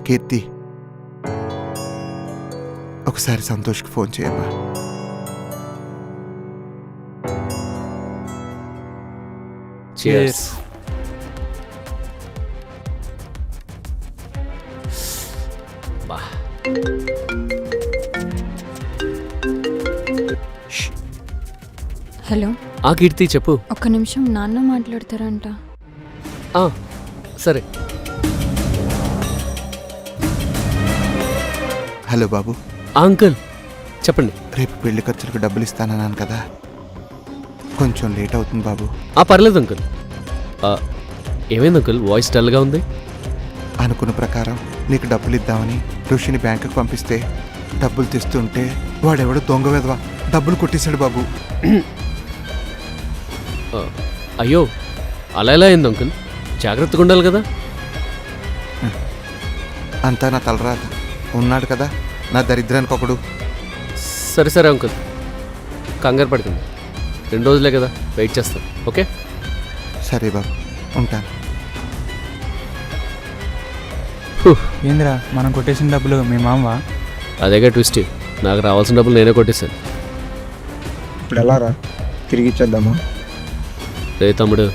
కీర్తి, ఒకసారి సంతోష్కి ఫోన్ చేయమ్మా. Cheers. బా. హలో, ఆ కీర్తి చెప్పు. ఒక్క నిమిషం, నాన్న మాట్లాడతారంట. సరే. హలో బాబు. అంకుల్ చెప్పండి. రేపు పెళ్లి ఖర్చులకు డబ్బులు ఇస్తానన్నాను కదా, కొంచెం లేట్ అవుతుంది బాబు. పర్లేదు అంకుల్. ఏమైంది అంకుల్, వాయిస్ డల్గా ఉంది? అనుకున్న ప్రకారం నీకు డబ్బులు ఇద్దామని ఋషిని బ్యాంకుకి పంపిస్తే డబ్బులు తెస్తుంటే వాడెవడో దొంగ వెధవ డబ్బులు కొట్టేశాడు బాబు. అయ్యో, అలా ఎలా అయింది అంకుల్? జాగ్రత్తగా ఉండాలి కదా. అంతా నా తలరాత. ఉన్నాడు కదా నా దరిద్రానికి ఒకడు. సరే సరే అంకుల్, కంగారు పడుతుంది. 2 రోజులే కదా, వెయిట్ చేస్తాను. ఓకే సరే బాబు, ఉంటాను. ఏంద్రా మనం కొట్టేసిన డబ్బులు మీ మామవా? అదేగా ట్విస్ట్, నాకు రావాల్సిన డబ్బులు నేనే కొట్టేశాను. ఇప్పుడు ఎలా రా, తిరిగి ఇచ్చేద్దామా? రే తమ్ముడు,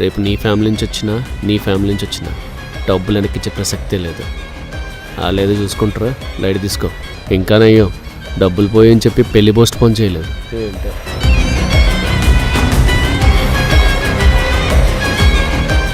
రేపు నీ ఫ్యామిలీ నుంచి వచ్చినా నీ ఫ్యామిలీ నుంచి వచ్చినా డబ్బులు వెనక్కిచ్చే ప్రసక్తే లేదు. లేదో చూసుకుంటారా, లైట్ తీసుకో. ఇంకా నయ్యో, డబ్బులు పోయని చెప్పి పెళ్లి పోస్ట్ పోన్ చేయలేదు.